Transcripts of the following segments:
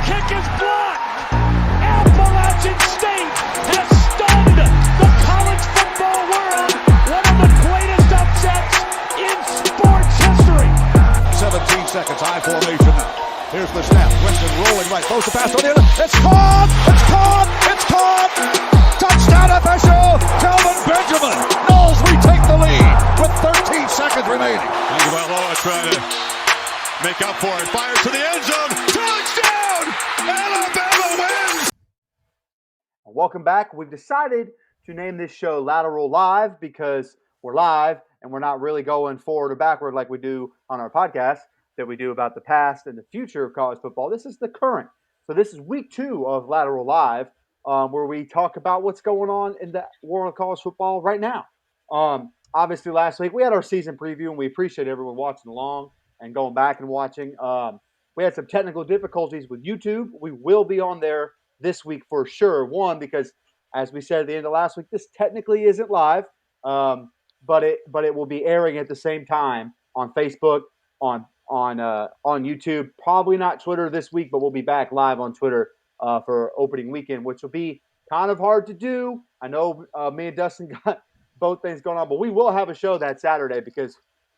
kick is blocked. Appalachian State has stunned the college football world. One of the greatest upsets in sports history. 17 seconds, high formation now. Here's the snap. Winston rolling right. Throws the pass on the end. It's caught! It's caught! It's caught! Touchdown official! Calvin Benjamin. Knowles retake the lead with 13 seconds remaining. Tagovailoa trying to make up for it. Fires to the end zone. Touchdown! Alabama wins! Welcome back. We've decided to name this show Lateral Live because we're live and we're not really going forward or backward like we do on our podcast that we do about the past and the future of college football. This is the current. So this is week 2 of Lateral Live, where we talk about what's going on in the world of college football right now. Obviously, last week we had our season preview, and we appreciate everyone watching along and going back and watching. We had some technical difficulties with YouTube. We will be on there this week for sure. One, because as we said at the end of last week, this technically isn't live, but it will be airing at the same time on Facebook, on YouTube. Probably not Twitter this week, but we'll be back live on Twitter for opening weekend, which will be kind of hard to do. I know me and Dustin got both things going on, but we will have a show that Saturday because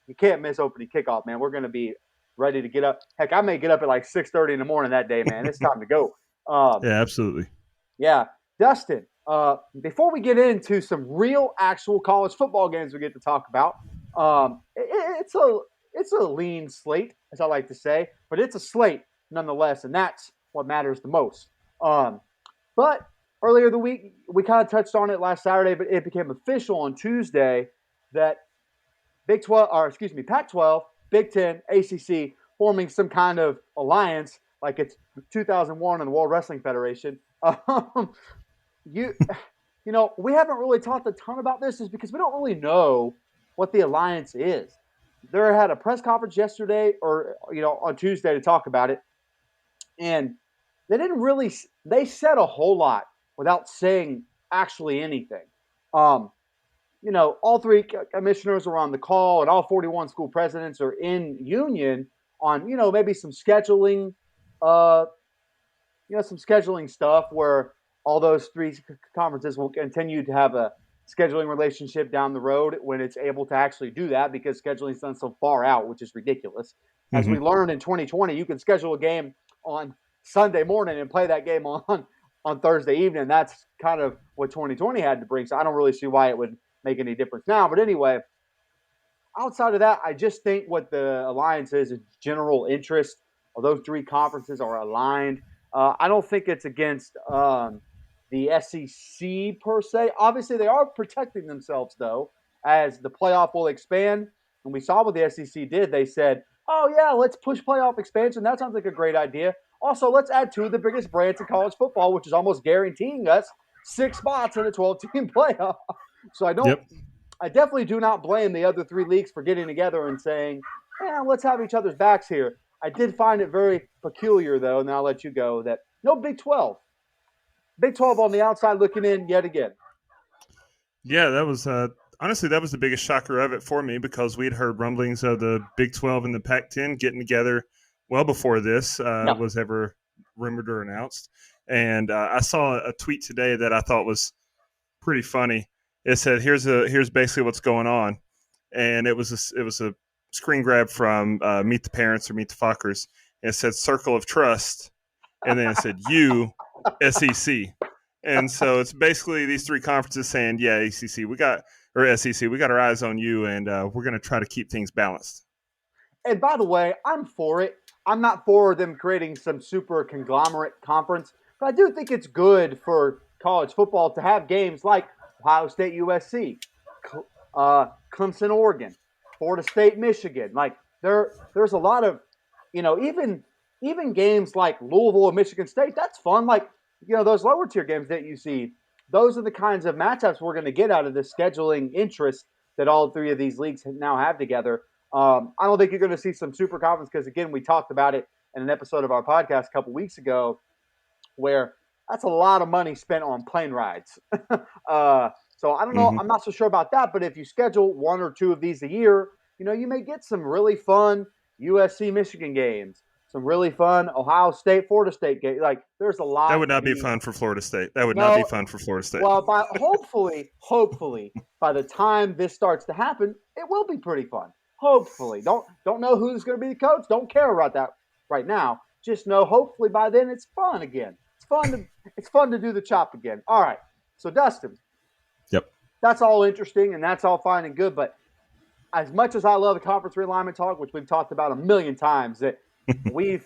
you can't miss opening kickoff, man. We're going to be ready to get up. Heck, I may get up at like 6:30 in the morning that day, man. It's time to go. Yeah, absolutely. Yeah. Dustin, before we get into some real actual college football games we get to talk about, it's a lean slate, as I like to say, but it's a slate nonetheless, and that's what matters the most. But earlier the week, we kind of touched on it last Saturday, but it became official on Tuesday that Pac-12, Big Ten, ACC forming some kind of alliance like it's 2001 and the World Wrestling Federation. We haven't really talked a ton about this is because we don't really know what the alliance is. They had a press conference yesterday or, on Tuesday to talk about it. And they said a whole lot without saying actually anything. All 3 commissioners are on the call and all 41 school presidents are in union on, maybe some scheduling, some scheduling stuff where all those 3 conferences will continue to have a scheduling relationship down the road when it's able to actually do that because scheduling's done so far out, which is ridiculous. As we learned in 2020, you can schedule a game on Sunday morning and play that game on Thursday evening. That's kind of what 2020 had to bring. So I don't really see why it would make any difference now. But anyway, outside of that, I just think what the alliance is general interest. Those 3 conferences are aligned. I don't think it's against the SEC per se. Obviously, they are protecting themselves, though, as the playoff will expand. And we saw what the SEC did. They said, oh, yeah, let's push playoff expansion. That sounds like a great idea. Also, let's add 2 of the biggest brands in college football, which is almost guaranteeing us 6 spots in a 12-team playoff. So I definitely do not blame the other 3 leagues for getting together and saying, let's have each other's backs here. I did find it very peculiar, though, and I'll let you go, that no Big 12. Big 12 on the outside looking in yet again. Yeah, that was honestly, that was the biggest shocker of it for me because we'd heard rumblings of the Big 12 and the Pac-10 getting together well before this was ever rumored or announced. And I saw a tweet today that I thought was pretty funny. It said, "Here's basically what's going on," and it was a screen grab from Meet the Parents or Meet the Fockers. And it said "Circle of Trust," and then it said "You, SEC." And so it's basically these 3 conferences saying, "Yeah, SEC, we got our eyes on you, and we're going to try to keep things balanced." And by the way, I'm for it. I'm not for them creating some super conglomerate conference, but I do think it's good for college football to have games like Ohio State, USC, Clemson, Oregon, Florida State, Michigan. Like there's a lot of, even games like Louisville and Michigan State. That's fun. Like those lower tier games that you see. Those are the kinds of matchups we're going to get out of the scheduling interest that all 3 of these leagues now have together. I don't think you're going to see some super conference because, again, we talked about it in an episode of our podcast a couple weeks ago where that's a lot of money spent on plane rides. So I don't know. I'm not so sure about that. But if you schedule 1 or 2 of these a year, you may get some really fun USC Michigan games, some really fun Ohio State, Florida State games. Like, there's a lot. That would not be fun for Florida State. That would No. not be fun for Florida State. Well, hopefully, by the time this starts to happen, it will be pretty fun. Hopefully. Don't know who's going to be the coach. Don't care about that right now. Just know hopefully by then it's fun again. It's fun to do the chop again. All right. So, Dustin. Yep. That's all interesting and that's all fine and good, but as much as I love the conference realignment talk, which we've talked about a million times, that we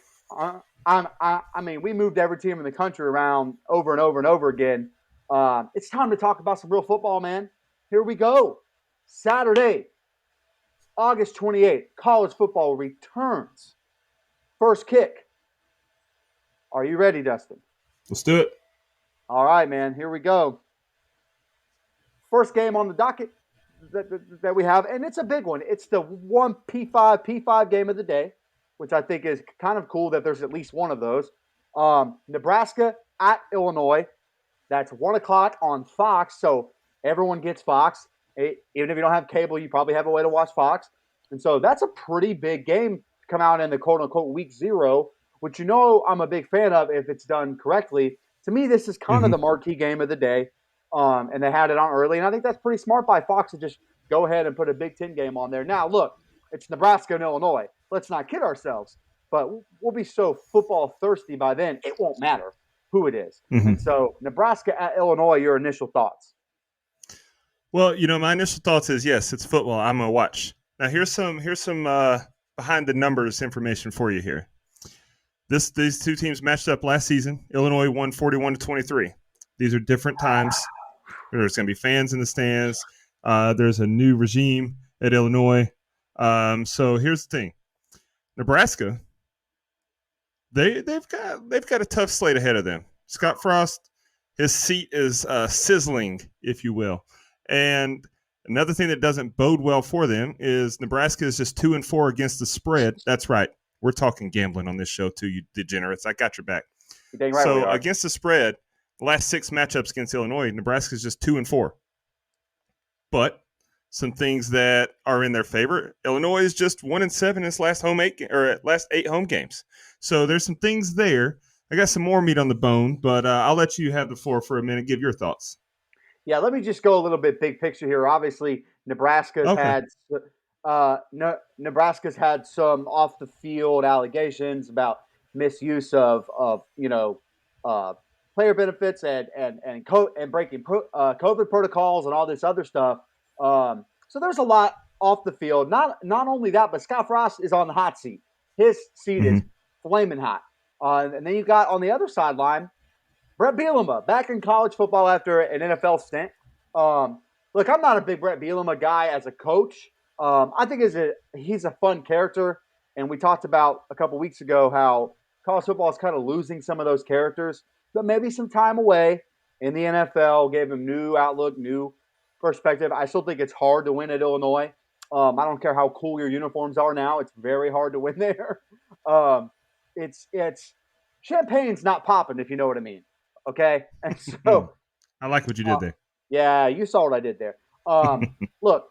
moved every team in the country around over and over and over again. It's time to talk about some real football, man. Here we go. Saturday, August 28th, college football returns. First kick. Are you ready, Dustin? Let's do it. All right, man. Here we go. First game on the docket that we have, and it's a big one. It's the one P5 game of the day, which I think is kind of cool that there's at least one of those. Nebraska at Illinois. That's 1 o'clock on Fox, so everyone gets Fox. Even if you don't have cable, you probably have a way to watch Fox. And so that's a pretty big game to come out in the quote-unquote week 0, which I'm a big fan of if it's done correctly. To me, this is kind of the marquee game of the day. And they had it on early, and I think that's pretty smart by Fox to just go ahead and put a Big Ten game on there. Now, look, it's Nebraska and Illinois. Let's not kid ourselves, but we'll be so football thirsty by then, it won't matter who it is. And so, Nebraska at Illinois, your initial thoughts? Well, my initial thoughts is, yes, it's football. I'm going to watch. Now, here's some behind the numbers information for you here. These two teams matched up last season. Illinois won 41-23. These are different times. There's going to be fans in the stands. There's a new regime at Illinois. So here's the thing: Nebraska, they've got a tough slate ahead of them. Scott Frost, his seat is sizzling, if you will. And another thing that doesn't bode well for them is Nebraska is just 2-4 against the spread. That's right. We're talking gambling on this show too, you degenerates. I got your back. You're right, so against the spread. The last 6 matchups against Illinois, Nebraska is just 2-4. But some things that are in their favor, Illinois is just 1-7 in its last 8 home games. So there's some things there. I got some more meat on the bone, but I'll let you have the floor for a minute. Give your thoughts. Yeah, let me just go a little bit big picture here. Obviously, Nebraska's had some off the field allegations about misuse of player benefits and breaking COVID protocols and all this other stuff. So there's a lot off the field. Not only that, but Scott Frost is on the hot seat. His seat is flaming hot. And then you've got on the other sideline, Brett Bielema back in college football after an NFL stint. Look, I'm not a big Brett Bielema guy as a coach. I think he's a fun character. And we talked about a couple weeks ago how college football is kind of losing some of those characters. But maybe some time away in the NFL gave him new outlook, new perspective. I still think it's hard to win at Illinois. I don't care how cool your uniforms are now. It's very hard to win there. It's champagne's not popping, if you know what I mean. Okay? And so I like what you did there. Yeah, you saw what I did there. Look,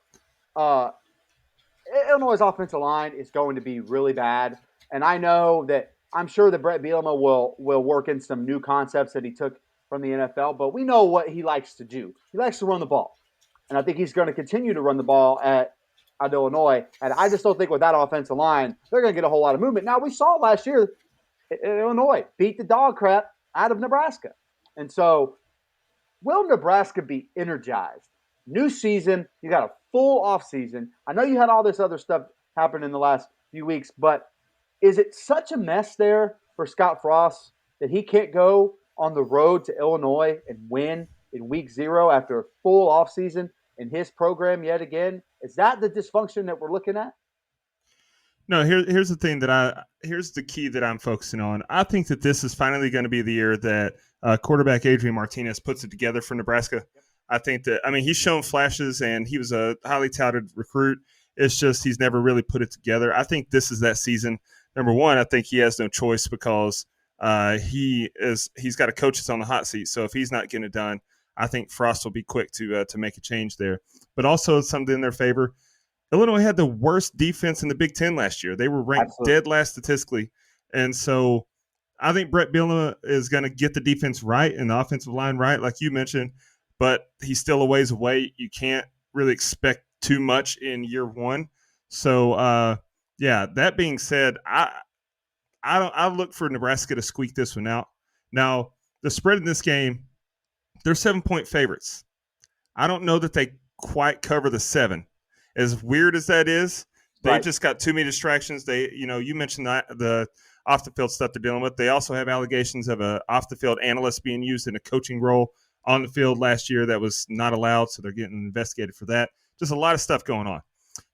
Illinois' offensive line is going to be really bad. And I'm sure that Brett Bielema will work in some new concepts that he took from the NFL, but we know what he likes to do. He likes to run the ball. And I think he's going to continue to run the ball at Illinois. And I just don't think with that offensive line, they're going to get a whole lot of movement. Now, we saw last year, Illinois beat the dog crap out of Nebraska. And so, will Nebraska be energized? New season, you got a full offseason. I know you had all this other stuff happen in the last few weeks, but is it such a mess there for Scott Frost that he can't go on the road to Illinois and win in week 0 after a full offseason in his program yet again? Is that the dysfunction that we're looking at? No, here's the thing here's the key that I'm focusing on. I think that this is finally going to be the year that quarterback Adrian Martinez puts it together for Nebraska. I think he's shown flashes and he was a highly touted recruit. It's just he's never really put it together. I think this is that season. Number one, I think he has no choice because he's got a coach that's on the hot seat. So if he's not getting it done, I think Frost will be quick to make a change there. But also something in their favor. Illinois had the worst defense in the Big Ten last year. They were ranked dead last statistically, And so I think Brett Bielema is going to get the defense right and the offensive line right, like you mentioned, but he's still a ways away. You can't really expect too much in year one. So, that being said, I look for Nebraska to squeak this one out. Now, the spread in this game, they're 7-point favorites. I don't know that they quite cover the 7. As weird as that is, they Right. just got too many distractions. You mentioned the off the field stuff they're dealing with. They also have allegations of a off the field analyst being used in a coaching role on the field last year that was not allowed, so they're getting investigated for that. Just a lot of stuff going on.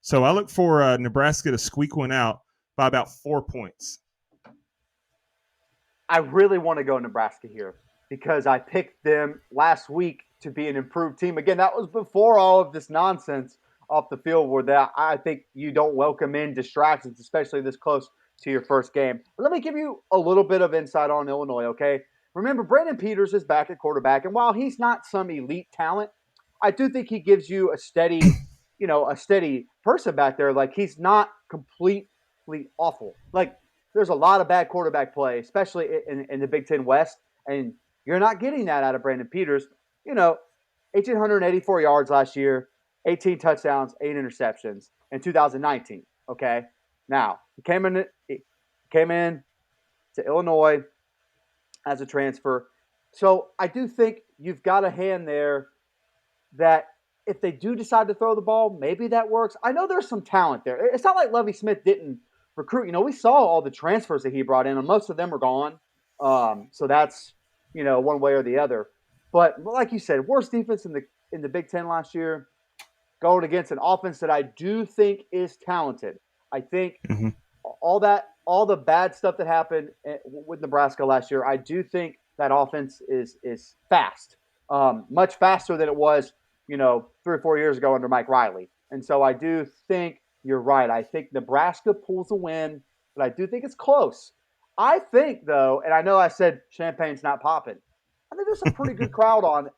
So I look for Nebraska to squeak one out by about 4 points. I really want to go Nebraska here because I picked them last week to be an improved team. Again, that was before all of this nonsense off the field where that I think you don't welcome in distractions, especially this close to your first game. But let me give you a little bit of insight on Illinois, okay? Remember, Brandon Peters is back at quarterback, and while he's not some elite talent, I do think he gives you a steady person back there. Like, he's not completely awful. Like, there's a lot of bad quarterback play, especially in the Big Ten West, and you're not getting that out of Brandon Peters. 1,884 yards last year, 18 touchdowns, 8 interceptions in 2019. Okay, now he came in to Illinois as a transfer, so I do think you've got a hand there that if they do decide to throw the ball, maybe that works. I know there's some talent there. It's not like Lovie Smith didn't recruit. We saw all the transfers that he brought in, and most of them are gone. So that's one way or the other. But like you said, worst defense in the Big Ten last year, going against an offense that I do think is talented. I think all the bad stuff that happened with Nebraska last year, I do think that offense is fast, much faster than it was 3 or 4 years ago under Mike Riley. And so I do think you're right. I think Nebraska pulls a win, but I do think it's close. I think, though, and I know I said champagne's not popping. I think there's a pretty good crowd on.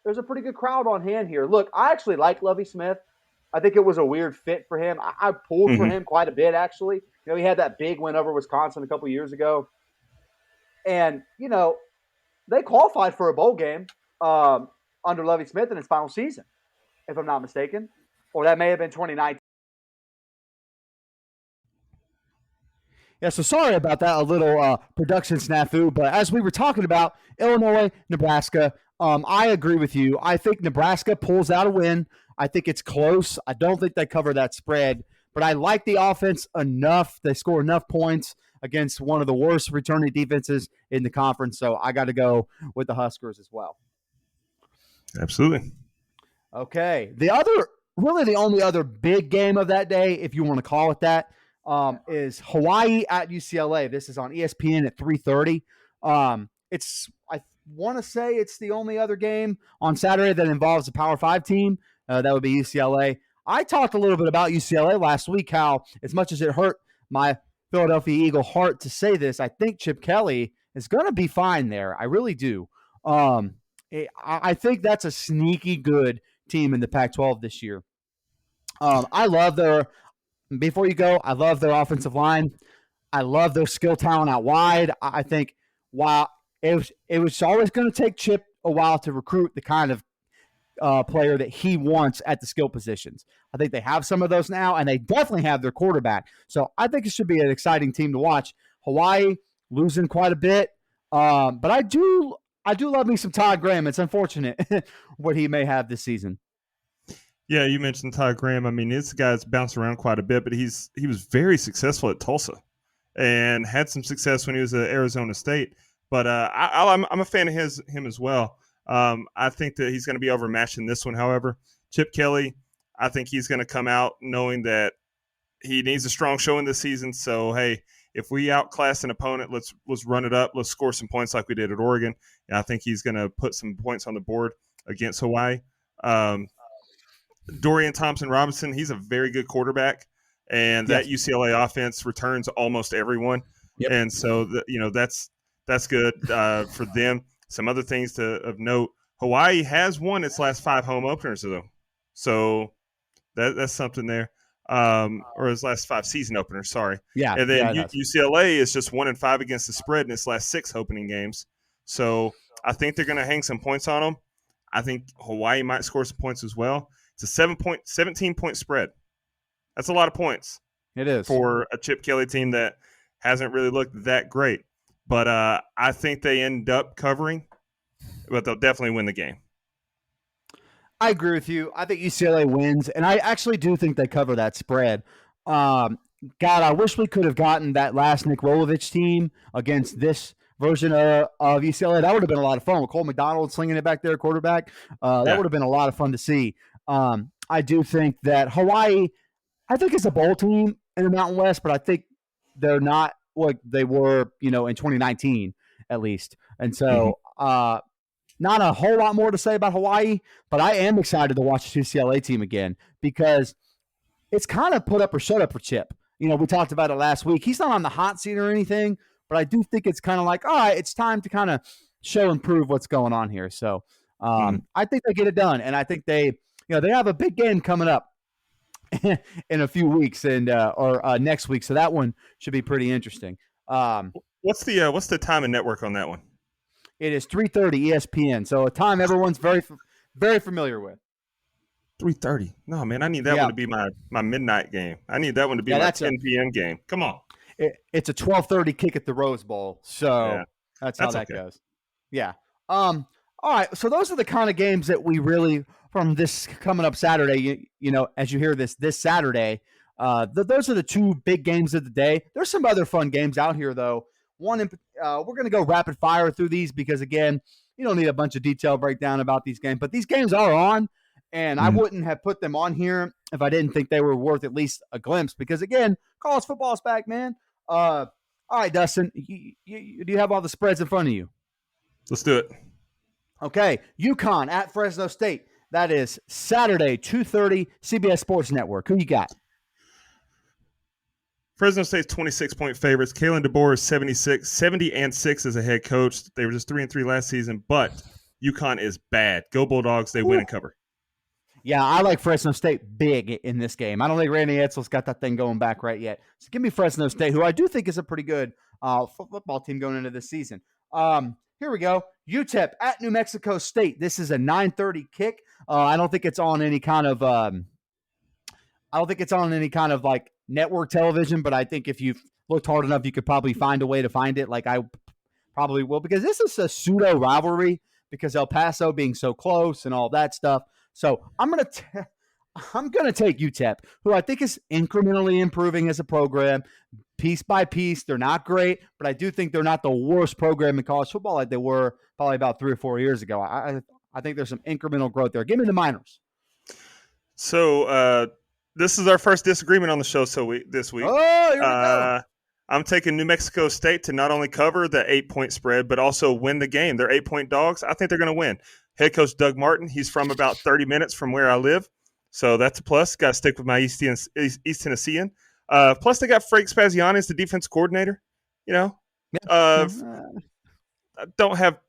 There's a pretty good crowd on hand here. Look, I actually like Lovie Smith. I think it was a weird fit for him. I pulled for him quite a bit, actually. He had that big win over Wisconsin a couple years ago, and they qualified for a bowl game under Lovie Smith in his final season, if I'm not mistaken, or that may have been 2019. Yeah, so sorry about that, a little production snafu. But as we were talking about Illinois, Nebraska, I agree with you. I think Nebraska pulls out a win. I think it's close. I don't think they cover that spread. But I like the offense enough. They score enough points against one of the worst returning defenses in the conference. So I got to go with the Huskers as well. Absolutely. Okay. The only other big game of that day, if you want to call it that, is Hawaii at UCLA. This is on ESPN at 3:30. I want to say it's the only other game on Saturday that involves a Power 5 team. That would be UCLA. I talked a little bit about UCLA last week, how as much as it hurt my Philadelphia Eagle heart to say this, I think Chip Kelly is going to be fine there. I really do. I think that's a sneaky good team in the Pac-12 this year. I love their offensive line. I love their skill talent out wide. I think while it was always going to take Chip a while to recruit the kind of player that he wants at the skill positions. I think they have some of those now, and they definitely have their quarterback. So I think it should be an exciting team to watch. Hawaii losing quite a bit, but I do love me some Todd Graham. It's unfortunate what he may have this season. Yeah, you mentioned Todd Graham. I mean, this guy's bounced around quite a bit, but he was very successful at Tulsa and had some success when he was at Arizona State. But I'm a fan of him as well. I think that he's going to be overmatched in this one. However, Chip Kelly, I think he's going to come out knowing that he needs a strong showing this season. So, hey, if we outclass an opponent, let's run it up. Let's score some points like we did at Oregon. And I think he's going to put some points on the board against Hawaii. Dorian Thompson-Robinson, he's a very good quarterback, and that UCLA offense returns almost everyone. Yep. And so, that's good for them. Some other things of note, Hawaii has won its last 5 home openers, though. So that's something there. or his last 5 season openers. Sorry. Yeah. And then yeah, UCLA is just 1-5 against the spread in its last 6 opening games. So I think they're going to hang some points on them. I think Hawaii might score some points as well. It's a 17-point spread. That's a lot of points. It is for a Chip Kelly team that hasn't really looked that great. But I think they end up covering, but they'll definitely win the game. I agree with you. I think UCLA wins, and I actually do think they cover that spread. God, I wish we could have gotten that last Nick Rolovich team against this version of UCLA. That would have been a lot of fun with Cole McDonald slinging it back there, quarterback. That would have been a lot of fun to see. I do think that Hawaii, I think it's a bowl team in the Mountain West, but I think they're not what they were, in 2019 at least. And so, not a whole lot more to say about Hawaii, but I am excited to watch the UCLA team again because it's kind of put up or shut up for Chip. We talked about it last week. He's not on the hot seat or anything, but I do think it's kind of like, all right, it's time to kind of show and prove what's going on here. So I think they get it done, and I think they have a big game coming up in a few weeks or next week. So that one should be pretty interesting. What's the time and network on that one? It is 3:30 ESPN, so a time everyone's very, very familiar with. 3:30. No, man, I need that one to be my midnight game. I need that one to be my 10 p.m. game. Come on. It's a 12:30 kick at the Rose Bowl, so that's how that goes. Yeah. All right. So those are the kind of games that we really from this coming up Saturday. As you hear this Saturday, those are the 2 big games of the day. There's some other fun games out here though. We're going to go rapid fire through these because, again, you don't need a bunch of detail breakdown about these games. But these games are on, and I wouldn't have put them on here if I didn't think they were worth at least a glimpse because, again, college football is back, man. All right, Dustin, do you have all the spreads in front of you? Let's do it. Okay, UConn at Fresno State. That is Saturday, 2:30, CBS Sports Network. Who you got? Fresno State's 26-point favorites. Kalen DeBoer is 70-6 as a head coach. They were just 3-3 last season, but UConn is bad. Go Bulldogs. They win and cover. Yeah, I like Fresno State big in this game. I don't think Randy Edsall's got that thing going back right yet. So give me Fresno State, who I do think is a pretty good football team going into this season. Here we go. UTEP at New Mexico State. This is a 9:30 kick. I don't think it's on any kind of like network television, but I think if you've looked hard enough, you could probably find a way to find it. Like I probably will, because this is a pseudo rivalry because El Paso being so close and all that stuff. So I'm gonna take UTEP, who I think is incrementally improving as a program, piece by piece. They're not great, but I do think they're not the worst program in college football like they were probably about 3 or 4 years ago. I think there's some incremental growth there. Give me the Miners. So this is our first disagreement on the show this week. Oh, here we go. I'm taking New Mexico State to not only cover the 8-point spread, but also win the game. They're 8-point dogs. I think they're going to win. Head coach Doug Martin, he's from about 30 minutes from where I live. So that's a plus. Got to stick with my East Tennessean. Plus, they got Frank Spaziani as the defense coordinator. I don't have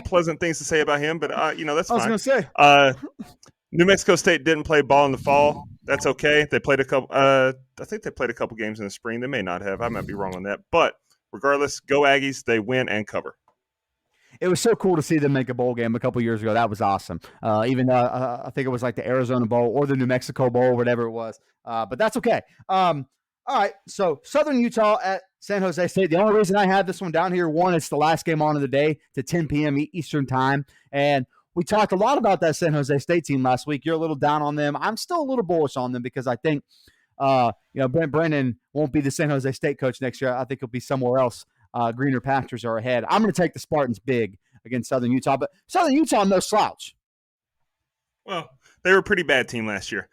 pleasant things to say about him, but that's fine. I was going to say. New Mexico State didn't play ball in the fall. That's okay. They played a couple. I think they played a couple games in the spring. They may not have. I might be wrong on that. But regardless, go Aggies. They win and cover. It was so cool to see them make a bowl game a couple years ago. That was awesome. Even though I think it was like the Arizona Bowl or the New Mexico Bowl, whatever it was. But that's okay. All right. So Southern Utah at San Jose State. The only reason I had this one down here, one, it's the last game on of the day to 10 p.m. Eastern time. And we talked a lot about that San Jose State team last week. You're a little down on them. I'm still a little bullish on them because I think, Brent Brennan won't be the San Jose State coach next year. I think he'll be somewhere else. Greener pastures are ahead. I'm going to take the Spartans big against Southern Utah, but Southern Utah, no slouch. Well, they were a pretty bad team last year.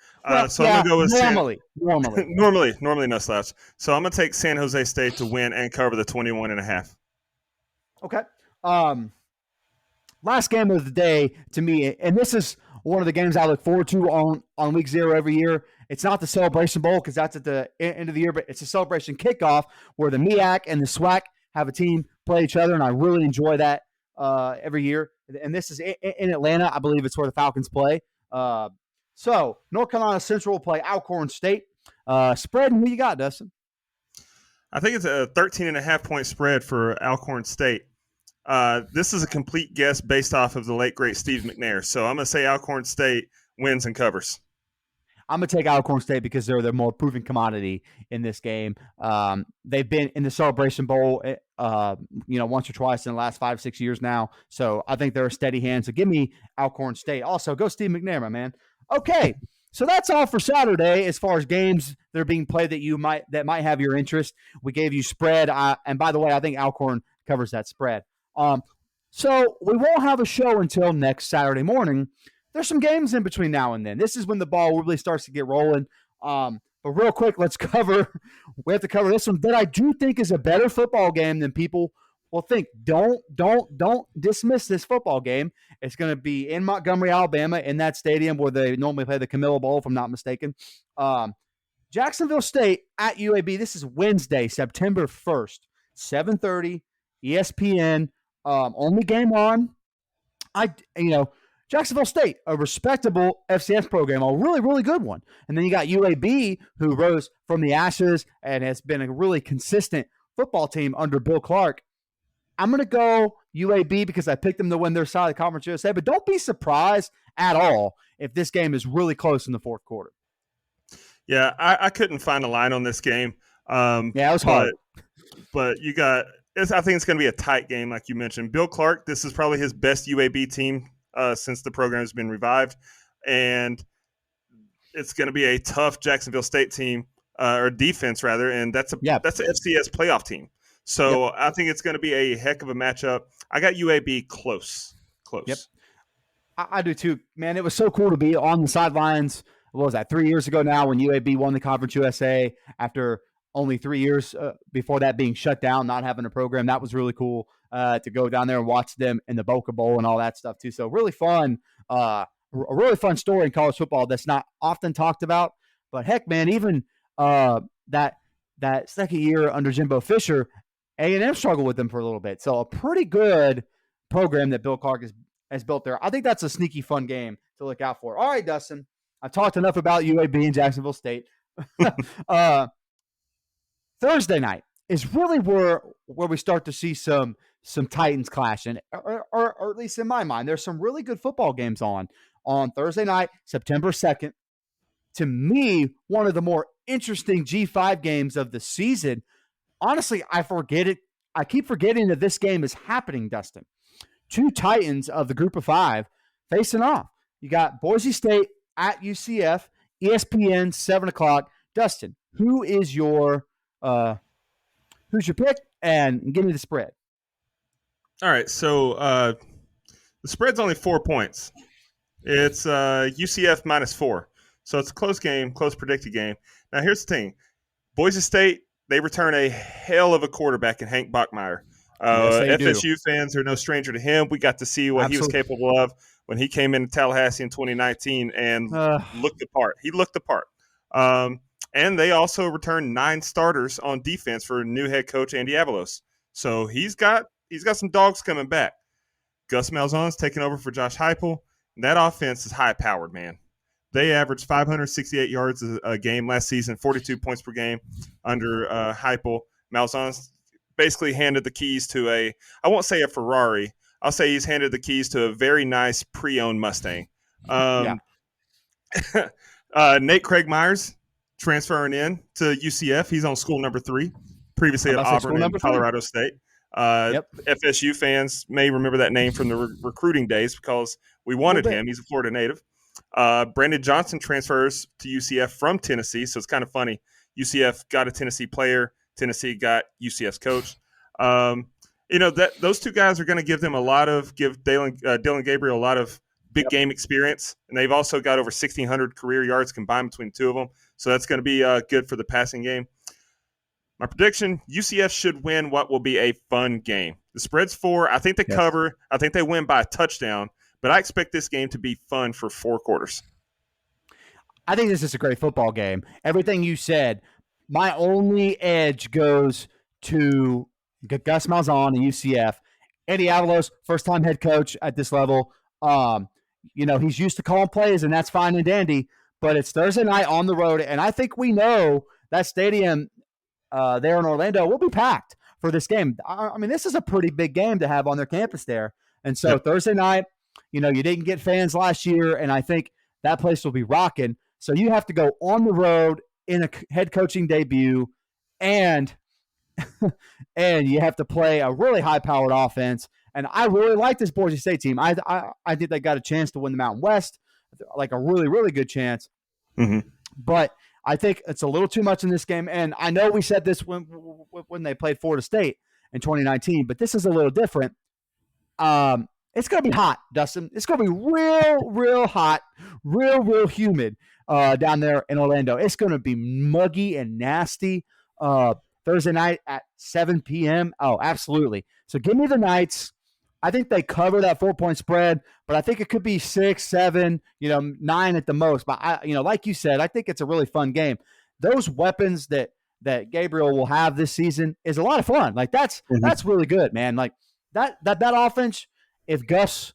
So yeah, I'm going to go with normally no slouch. So I'm going to take San Jose State to win and cover the 21.5. Okay. Last game of the day to me, and this is one of the games I look forward to on week 0 every year. It's not the Celebration Bowl because that's at the end of the year, but it's a celebration kickoff where the MEAC and the SWAC have a team play each other, and I really enjoy that every year. And this is in Atlanta. I believe it's where the Falcons play. So North Carolina Central will play Alcorn State. Spread, who you got, Dustin? I think it's a 13.5-point spread for Alcorn State. This is a complete guess based off of the late, great Steve McNair. So I'm going to say Alcorn State wins and covers. I'm going to take Alcorn State because they're the more proven commodity in this game. They've been in the Celebration Bowl, once or twice in the last 5-6 years now. So I think they're a steady hand. So give me Alcorn State. Also, go Steve McNair, my man. Okay, so that's all for Saturday as far as games that are being played that might have your interest. We gave you spread, and by the way, I think Alcorn covers that spread. So we won't have a show until next Saturday morning. There's some games in between now and then. This is when the ball really starts to get rolling. But real quick, we have to cover this one that I do think is a better football game than people will think. Don't dismiss this football game. It's going to be in Montgomery, Alabama, in that stadium where they normally play the Camilla Bowl, if I'm not mistaken. Jacksonville State at UAB. This is Wednesday, September 1st, 7:30, ESPN. Only game on. Jacksonville State, a respectable FCS program, a really, really good one. And then you got UAB, who rose from the ashes and has been a really consistent football team under Bill Clark. I'm going to go UAB because I picked them to win their side of the Conference USA, but don't be surprised at all if this game is really close in the fourth quarter. Yeah, I couldn't find a line on this game. It was hard. But I think it's going to be a tight game, like you mentioned. Bill Clark, this is probably his best UAB team since the program has been revived, and it's going to be a tough Jacksonville State team or defense rather, and that's an FCS playoff team. So I think it's going to be a heck of a matchup. I got UAB close. Yep, I do too, man. It was so cool to be on the sidelines. What was that, 3 years ago now when UAB won the Conference USA after only 3 years before that being shut down, not having a program. That was really cool to go down there and watch them in the Boca Bowl and all that stuff too. So really fun, a really fun story in college football that's not often talked about. But heck, man, even that second year under Jimbo Fisher, A&M struggled with them for a little bit. So a pretty good program that Bill Clark has built there. I think that's a sneaky fun game to look out for. All right, Dustin, I've talked enough about UAB and Jacksonville State. Thursday night is really where we start to see some Titans clashing, or at least in my mind. There's some really good football games on Thursday night, September 2nd. To me, one of the more interesting G5 games of the season. Honestly, I forget it. I keep forgetting that this game is happening, Dustin. Two Titans of the group of five facing off. You got Boise State at UCF, ESPN, 7 o'clock. Dustin, who's your pick? And give me the spread. All right, so the spread's only 4 points. It's UCF -4. So it's a close game, close predicted game. Now, here's the thing. Boise State, they return a hell of a quarterback in Hank Bachmeier. Yes, FSU fans are no stranger to him. We got to see what he was capable of when he came into Tallahassee in 2019 and looked the part. He looked the part. And they also returned 9 starters on defense for new head coach Andy Avalos. So he's got some dogs coming back. Gus Malzahn's taking over for Josh Heupel. That offense is high-powered, man. They averaged 568 yards a game last season, 42 points per game under Heupel. Malzahn's basically handed the keys to I won't say a Ferrari. I'll say he's handed the keys to a very nice pre-owned Mustang. Nate Craig Myers transferring in to UCF. He's on school number 3, previously at Auburn and Colorado State. FSU fans may remember that name from the recruiting days because we wanted him. He's a Florida native. Brandon Johnson transfers to UCF from Tennessee, so it's kind of funny. UCF got a Tennessee player. Tennessee got UCF's coach. Those two guys are going to give Dylan Gabriel a lot of big game experience, and they've also got over 1,600 career yards combined between the two of them. So that's going to be good for the passing game. My prediction, UCF should win what will be a fun game. The spread's 4. I think they cover. I think they win by a touchdown, but I expect this game to be fun for 4 quarters. I think this is a great football game. Everything you said, my only edge goes to Gus Malzahn and UCF. Eddie Avalos, first-time head coach at this level. He's used to calling plays, and that's fine and dandy. but it's Thursday night on the road, and I think we know that stadium there in Orlando will be packed for this game. I mean, this is a pretty big game to have on their campus there. And so Thursday night, you didn't get fans last year, and I think that place will be rocking. So you have to go on the road in a head coaching debut, and you have to play a really high-powered offense. And I really like this Boise State team. I think they got a chance to win the Mountain West, like a really, really good chance. Mm-hmm. But I think it's a little too much in this game. And I know we said this when they played Florida State in 2019, but this is a little different. It's going to be hot, Dustin. It's going to be real, real hot, real, real humid down there in Orlando. It's going to be muggy and nasty Thursday night at 7 p.m. Oh, absolutely. So give me the Knights. I think they cover that 4-point spread, but I think it could be 6, 7, 9 at the most. But like you said, I think it's a really fun game. Those weapons that Gabriel will have this season is a lot of fun. Like that's really good, man. Like that offense. If Gus,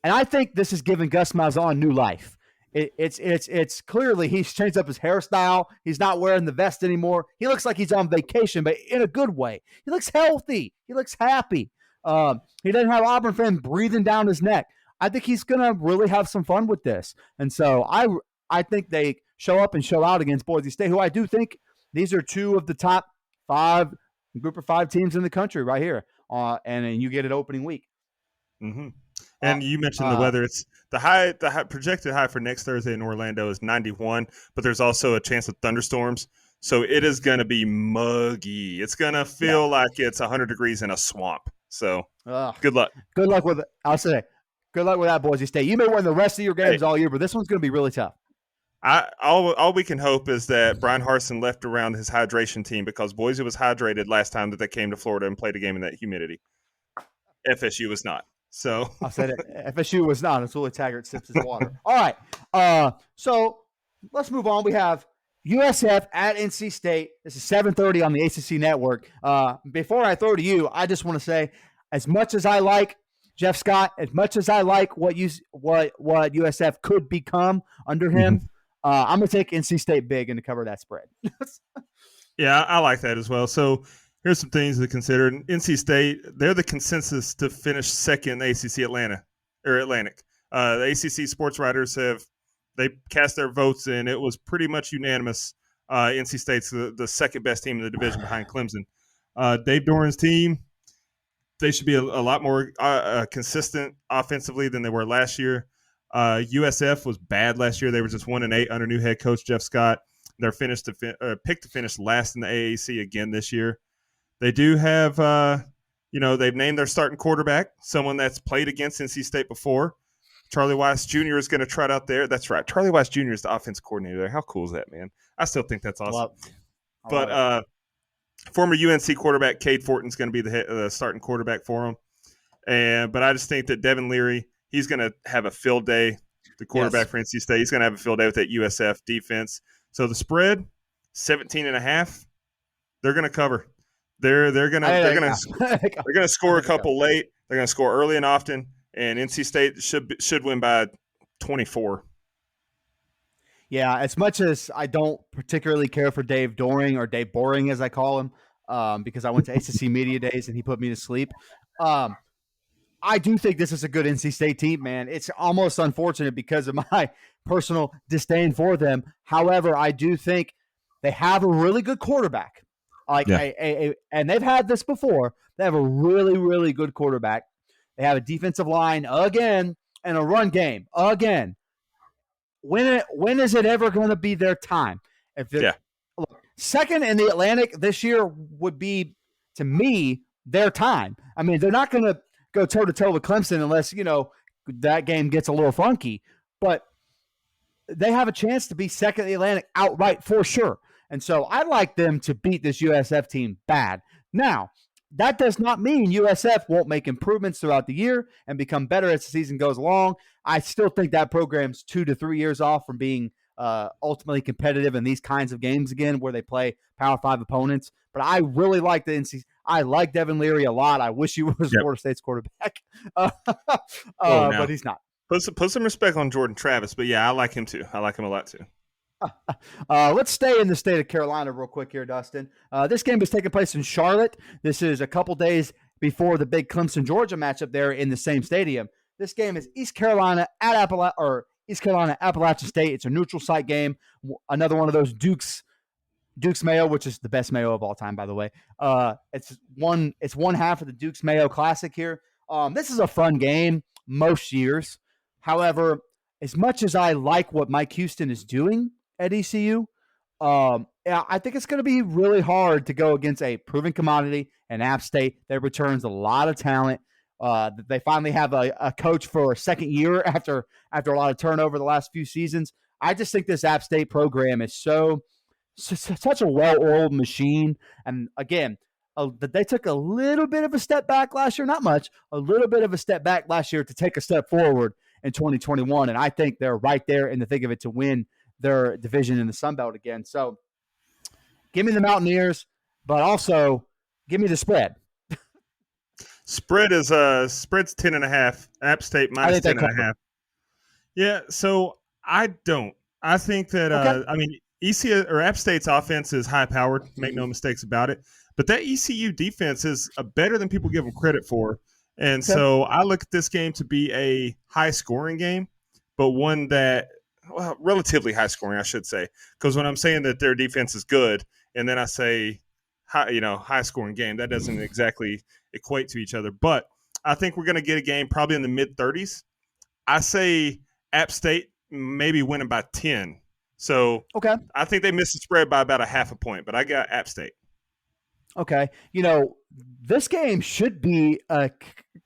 and I think this is giving Gus Malzahn new life. It's clearly he's changed up his hairstyle. He's not wearing the vest anymore. He looks like he's on vacation, but in a good way. He looks healthy. He looks happy. He doesn't have Auburn fans breathing down his neck. I think he's going to really have some fun with this. And so I think they show up and show out against Boise State, who I do think these are two of the top 5 group of 5 teams in the country right here. And then you get it opening week. Mm-hmm. And you mentioned the weather. It's the projected high for next Thursday in Orlando is 91, but there's also a chance of thunderstorms. So it is going to be muggy. It's going to feel like it's 100 degrees in a swamp. So good luck. Good luck with it. I'll say good luck with that, Boise State. You may win the rest of your games all year, but this one's going to be really tough. All we can hope is that Brian Harsin left around his hydration team, because Boise was hydrated last time that they came to Florida and played a game in that humidity. FSU was not. So I said it. FSU was not until Taggart sips his water. All right. So let's move on. We have USF at NC State. This is 7:30 on the ACC network. Before I throw to you, I just want to say, as much as I like Jeff Scott, as much as I like what USF could become under him, I'm going to take NC State big and to cover that spread. Yeah, I like that as well. So here's some things to consider. NC State, they're the consensus to finish second in the ACC Atlantic. The ACC sports writers they cast their votes, and it was pretty much unanimous. NC State's the second best team in the division behind Clemson. Dave Doran's team, they should be a lot more consistent offensively than they were last year. USF was bad last year. They were just 1-8 under new head coach Jeff Scott. They're picked to finish last in the AAC again this year. They do have, they've named their starting quarterback, someone that's played against NC State before. Charlie Weiss Jr. is going to trot out there. That's right. Charlie Weiss Jr. is the offense coordinator there. How cool is that, man? I still think that's awesome. But former UNC quarterback Cade Fortin's going to be the starting quarterback for him. But I just think that Devin Leary, he's going to have a field day, the quarterback for NC State. He's going to have a field day with that USF defense. So the spread, 17.5, they're going to cover. They're gonna score a couple late. They're gonna score early and often, and NC State should win by 24. Yeah, as much as I don't particularly care for Dave Doring, or Dave Boring as I call him, because I went to ACC Media Days and he put me to sleep. I do think this is a good NC State team, man. It's almost unfortunate because of my personal disdain for them. However, I do think they have a really good quarterback. And they've had this before. They have a really, really good quarterback. They have a defensive line again and a run game again. When is it ever going to be their time? Look, second in the Atlantic this year would be, to me, their time. I mean, they're not going to go toe-to-toe with Clemson unless, that game gets a little funky. But they have a chance to be second in the Atlantic outright for sure. And so I like them to beat this USF team bad. Now, that does not mean USF won't make improvements throughout the year and become better as the season goes along. I still think that program's 2 to 3 years off from being ultimately competitive in these kinds of games again, where they play Power 5 opponents. But I really like the NC. I like Devin Leary a lot. I wish he was Florida State's quarterback, but he's not. Put some respect on Jordan Travis, but yeah, I like him too. I like him a lot too. Let's stay in the state of Carolina real quick here, Dustin. This game is taking place in Charlotte. This is a couple days before the big Clemson-Georgia matchup there in the same stadium. This game is East Carolina at Appalachian State. It's a neutral site game. Another one of those Duke's Mayo, which is the best Mayo of all time, by the way. It's one half of the Duke's Mayo Classic here. This is a fun game most years. However, as much as I like what Mike Houston is doing at ECU, I think it's going to be really hard to go against a proven commodity, an App State that returns a lot of talent. They finally have a coach for a second year after a lot of turnover the last few seasons. I just think this App State program is such a well-oiled machine. And again, they took a little bit of a step back last year, not much, a little bit of a step back last year to take a step forward in 2021. And I think they're right there in the thick of it to win their division in the Sun Belt again. So give me the Mountaineers, but also give me the spread. Spread's 10.5. App State minus 10.5. Yeah, so I don't. I think that ECU or App State's offense is high powered. Make no mistakes about it. But that ECU defense is better than people give them credit for. And so I look at this game to be a high scoring game, but one that, well, relatively high scoring, I should say. Because when I'm saying that their defense is good, and then I say high scoring game, that doesn't exactly equate to each other. But I think we're going to get a game probably in the mid 30s. I say App State maybe winning by 10. So I think they missed the spread by about a half a point, but I got App State. Okay. This game should be a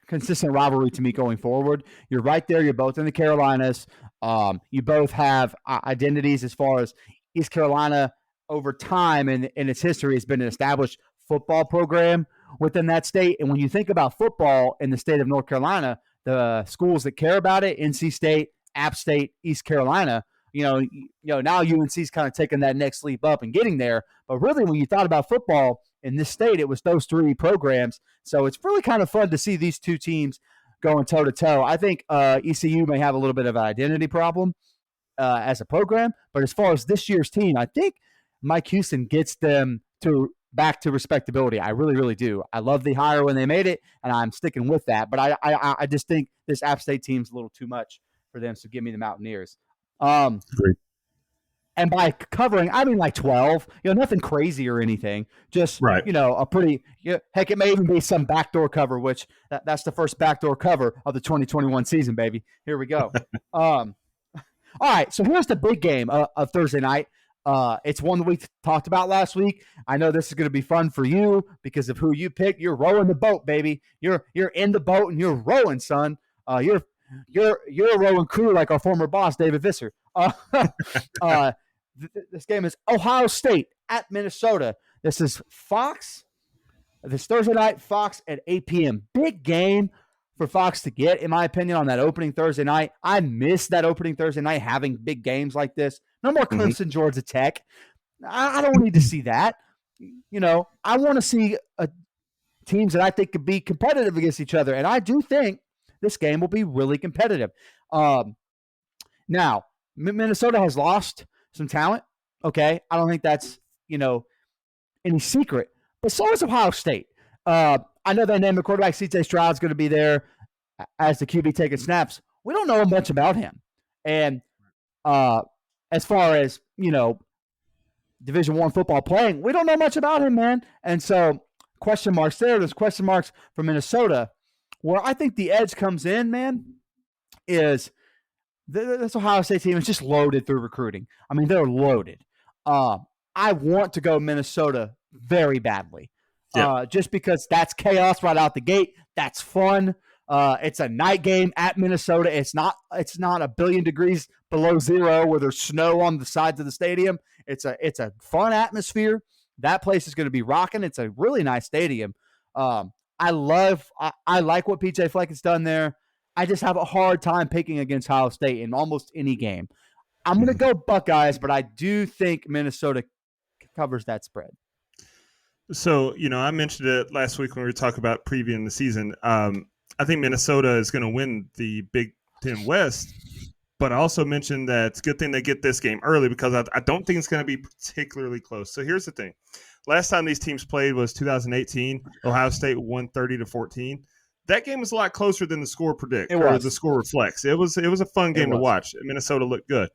consistent rivalry to me going forward. You're right there. You're both in the Carolinas. You both have identities as far as East Carolina over time and in its history has been an established football program within that state. And when you think about football in the state of North Carolina, the schools that care about it, NC State, App State, East Carolina, now UNC's kind of taking that next leap up and getting there. But really, when you thought about football in this state, it was those three programs. So it's really kind of fun to see these two teams going toe-to-toe. I think ECU may have a little bit of an identity problem as a program. But as far as this year's team, I think Mike Houston gets them back to respectability. I really, really do. I love the hire when they made it, and I'm sticking with that. But I just think this App State team's a little too much for them, so give me the Mountaineers. Great. And by covering, I mean like 12. Nothing crazy or anything. Just right. A pretty heck. It may even be some backdoor cover, which that's the first backdoor cover of the 2021 season, baby. Here we go. All right. So here's the big game of Thursday night. It's one that we talked about last week. I know this is going to be fun for you because of who you picked. You're rowing the boat, baby. You're in the boat and you're rowing, son. You're a rowing crew like our former boss, David Visser. This game is Ohio State at Minnesota. This is Fox. This Thursday night, Fox at 8 p.m. Big game for Fox to get, in my opinion, on that opening Thursday night. I miss that opening Thursday night having big games like this. No more Clemson, Georgia Tech. I don't need to see that. I want to see teams that I think could be competitive against each other, and I do think this game will be really competitive. Now, Minnesota has lost some talent. Okay, I don't think that's any secret. But so is Ohio State. I know they named the quarterback C.J. Stroud's going to be there as the QB taking snaps. We don't know much about him, and as far as Division I football playing, we don't know much about him, man. And so question marks there. There's question marks for Minnesota. Where I think the edge comes in, man, is this Ohio State team is just loaded through recruiting. I mean, they're loaded. I want to go Minnesota very badly, just because that's chaos right out the gate. That's fun. It's a night game at Minnesota. It's not a billion degrees below zero where there's snow on the sides of the stadium. It's a fun atmosphere. That place is going to be rocking. It's a really nice stadium. I like what PJ Fleck has done there. I just have a hard time picking against Ohio State in almost any game. I'm going to go Buckeyes, but I do think Minnesota covers that spread. So, I mentioned it last week when we were talking about previewing the season. I think Minnesota is going to win the Big Ten West, But I also mentioned that it's a good thing they get this game early because I don't think it's going to be particularly close. So here's the thing. Last time these teams played was 2018. Ohio State won 30-14. That game was a lot closer than the score the score reflects. It was a fun game to watch. Minnesota looked good.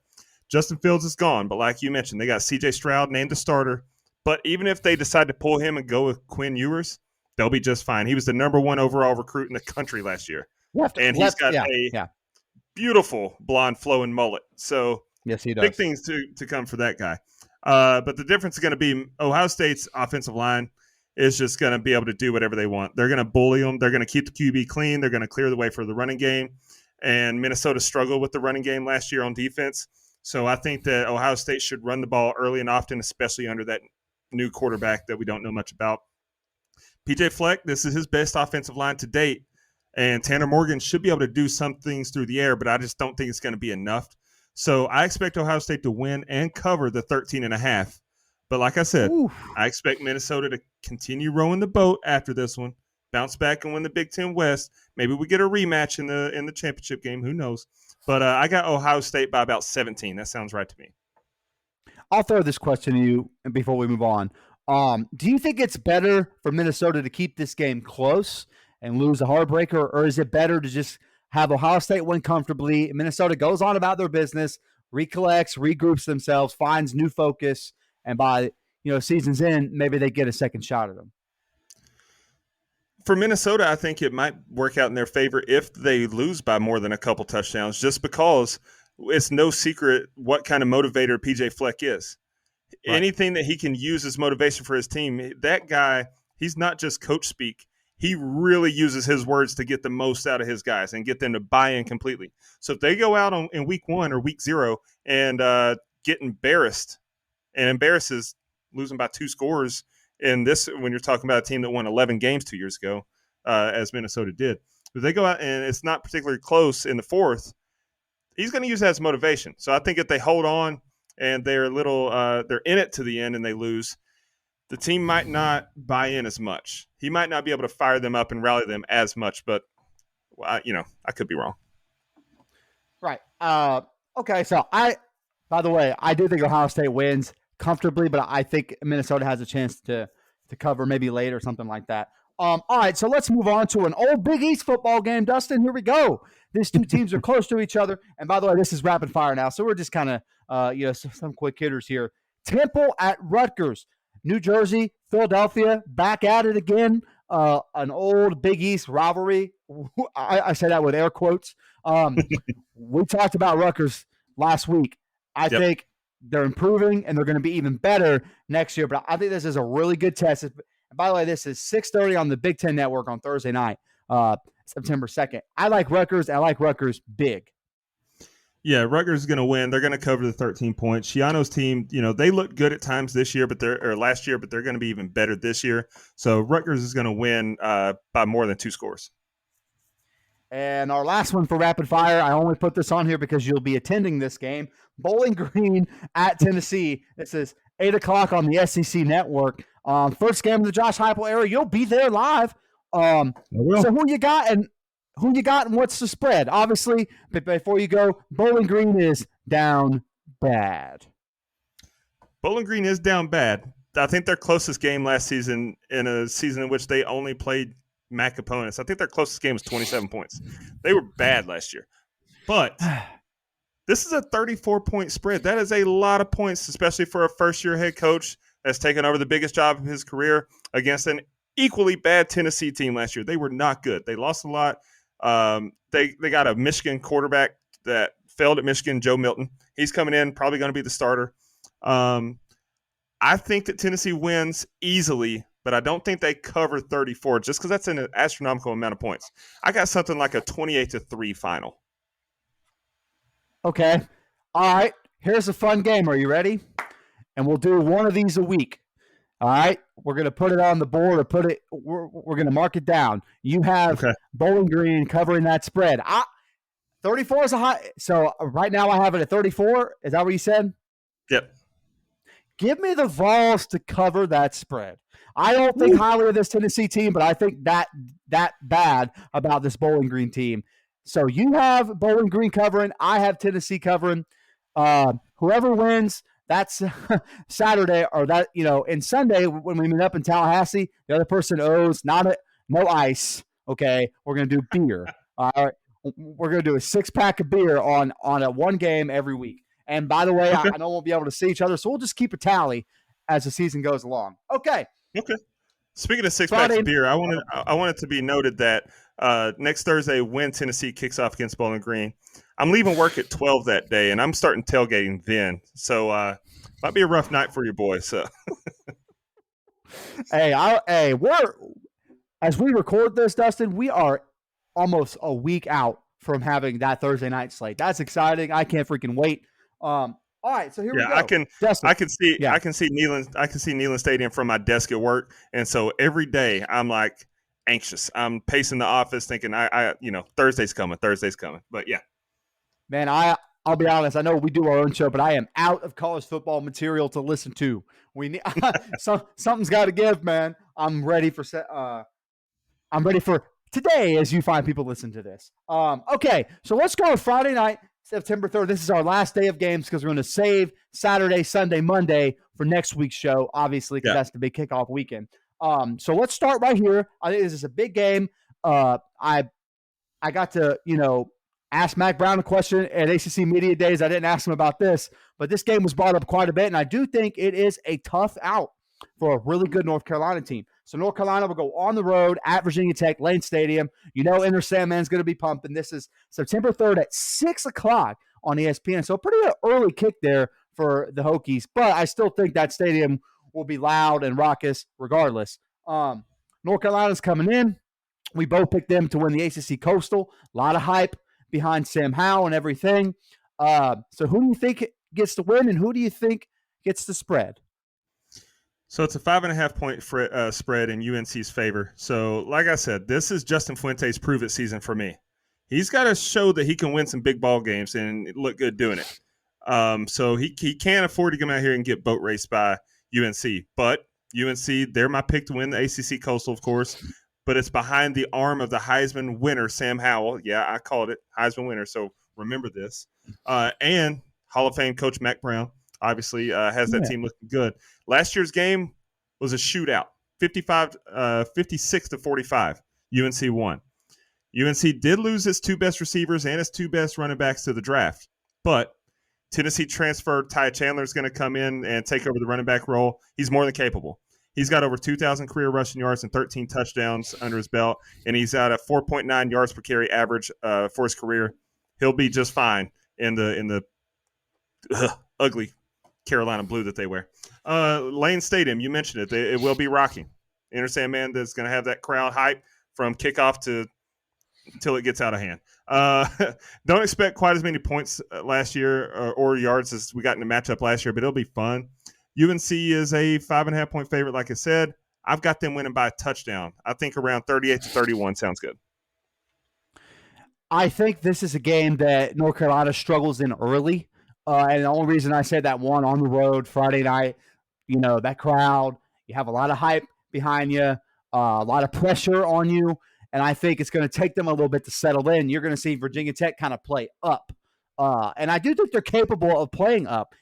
Justin Fields is gone, but like you mentioned, they got C.J. Stroud named the starter. But even if they decide to pull him and go with Quinn Ewers, they'll be just fine. He was the number 1 overall recruit in the country last year. He's got a beautiful blonde flowing mullet. So yes, he does. Big things to come for that guy. But the difference is going to be Ohio State's offensive line is just going to be able to do whatever they want. They're going to bully them. They're going to keep the QB clean. They're going to clear the way for the running game. And Minnesota struggled with the running game last year on defense. So I think that Ohio State should run the ball early and often, especially under that new quarterback that we don't know much about. PJ Fleck, this is his best offensive line to date. And Tanner Morgan should be able to do some things through the air, but I just don't think it's going to be enough. So I expect Ohio State to win and cover the 13.5. But like I said, I expect Minnesota to continue rowing the boat after this one, bounce back and win the Big Ten West. Maybe we get a rematch in the championship game. Who knows? But I got Ohio State by about 17. That sounds right to me. I'll throw this question to you before we move on. Do you think it's better for Minnesota to keep this game close and lose a heartbreaker, or is it better to just have Ohio State win comfortably? Minnesota goes on about their business, recollects, regroups themselves, finds new focus, and by season's end, maybe they get a second shot at them. For Minnesota, I think it might work out in their favor if they lose by more than a couple touchdowns, just because it's no secret what kind of motivator PJ Fleck is. Right. Anything that he can use as motivation for his team, that guy, he's not just coach speak. He really uses his words to get the most out of his guys and get them to buy in completely. So if they go out in week 1 or week 0 and get embarrassed, and embarrasses losing by 2 scores in this, when you're talking about a team that won 11 games 2 years ago, as Minnesota did. If they go out and it's not particularly close in the 4th, he's going to use that as motivation. So I think if they hold on and they're in it to the end and they lose, the team might not buy in as much. He might not be able to fire them up and rally them as much, but I could be wrong. Right. Okay. So by the way, I do think Ohio State wins comfortably, but I think Minnesota has a chance to cover maybe late or something like that. All right. So let's move on to an old Big East football game. Dustin, here we go. These two teams are close to each other. And by the way, this is rapid fire now. So we're just kind of, some quick hitters here. Temple at Rutgers. New Jersey, Philadelphia, back at it again. An old Big East rivalry. I say that with air quotes. We talked about Rutgers last week. I think they're improving, and they're going to be even better next year. But I think this is a really good test. And by the way, this is 6:30 on the Big Ten Network on Thursday night, September 2nd. I like Rutgers. I like Rutgers big. Yeah, Rutgers is going to win. They're going to cover the 13 points. Schiano's team, they looked good at times this year, last year, but they're going to be even better this year. So Rutgers is going to win by more than 2 scores. And our last one for rapid fire, I only put this on here because you'll be attending this game. Bowling Green at Tennessee. This is 8 o'clock on the SEC Network. First game of the Josh Heupel era. You'll be there live. So who you got and what's the spread? Obviously, but before you go, Bowling Green is down bad. Bowling Green is down bad. I think their closest game last season, in a season in which they only played MAC opponents, I think their closest game was 27 points. They were bad last year. But this is a 34-point spread. That is a lot of points, especially for a first-year head coach that's taken over the biggest job of his career against an equally bad Tennessee team last year. They were not good. They lost a lot. They got a Michigan quarterback that failed at Michigan, Joe Milton. He's coming in, probably going to be the starter. I think that Tennessee wins easily, but I don't think they cover 34 just because that's an astronomical amount of points. I got something like a 28-3 final. Okay. All right. Here's a fun game. Are you ready? And we'll do one of these a week. All right. We're going to put it on the board or we're going to mark it down. You have Bowling Green covering that spread. 34 is a high. So right now I have it at 34. Is that what you said? Yep. Give me the Vols to cover that spread. I don't think highly of this Tennessee team, but I think that bad about this Bowling Green team. So you have Bowling Green covering. I have Tennessee covering. Whoever wins, that's Saturday or that, and Sunday when we meet up in Tallahassee, the other person owes no ice. Okay. We're going to do beer. All right. We're going to do a 6-pack of beer on a one game every week. And by the way, Okay. I know we'll be able to see each other, so we'll just keep a tally as the season goes along. Okay. Speaking of 6-packs of beer, I want it to be noted that next Thursday, when Tennessee kicks off against Bowling Green, I'm leaving work at 12 that day, and I'm starting tailgating then. So might be a rough night for you boys. So. We're as we record this, Dustin, we are almost a week out from having that Thursday night slate. That's exciting. I can't freaking wait. All right, so here we go. I can see Neyland Stadium from my desk at work, and so every day I'm like anxious. I'm pacing the office, thinking, Thursday's coming. But yeah, man, I'll be honest. I know we do our own show, but I am out of college football material to listen to. We need something's got to give, man. I'm ready for today as you find people listen to this. Okay, so let's go with Friday night. September 3rd. This is our last day of games because we're going to save Saturday, Sunday, Monday for next week's show, obviously, because that's the big kickoff weekend. So let's start right here. I think this is a big game. I got to, ask Mac Brown a question at ACC Media Days. I didn't ask him about this, but this game was brought up quite a bit, and I do think it is a tough out for a really good North Carolina team. So North Carolina will go on the road at Virginia Tech, Lane Stadium. Inner Sandman's going to be pumping. This is September 3rd at 6 o'clock on ESPN. So a pretty early kick there for the Hokies, but I still think that stadium will be loud and raucous regardless. North Carolina's coming in. We both picked them to win the ACC Coastal. A lot of hype behind Sam Howell and everything. So who do you think gets the win, and who do you think gets the spread? So it's a 5.5-point spread in UNC's favor. So like I said, this is Justin Fuente's prove-it season for me. He's got to show that he can win some big ball games and look good doing it. So he can't afford to come out here and get boat raced by UNC. But UNC, they're my pick to win the ACC Coastal, of course. But it's behind the arm of the Heisman winner, Sam Howell. Yeah, I called it Heisman winner, so remember this. And Hall of Fame coach Mac Brown obviously has that team looking good. Last year's game was a shootout, 56-45. UNC won. UNC did lose its 2 best receivers and its 2 best running backs to the draft, but Tennessee transfer Ty Chandler is going to come in and take over the running back role. He's more than capable. He's got over 2,000 career rushing yards and 13 touchdowns under his belt, and he's at a 4.9 yards per carry average for his career. He'll be just fine in the ugly Carolina blue that they wear. Lane Stadium, you mentioned it. It will be rocking. Inner Sandman is going to have that crowd hype from kickoff until it gets out of hand. Don't expect quite as many points last year or yards as we got in the matchup last year, but it'll be fun. UNC is a 5.5-point favorite, like I said. I've got them winning by a touchdown. I think around 38-31 sounds good. I think this is a game that North Carolina struggles in early. And the only reason I said that one on the road Friday night, that crowd, you have a lot of hype behind you, a lot of pressure on you. And I think it's going to take them a little bit to settle in. You're going to see Virginia Tech kind of play up. And I do think they're capable of playing up.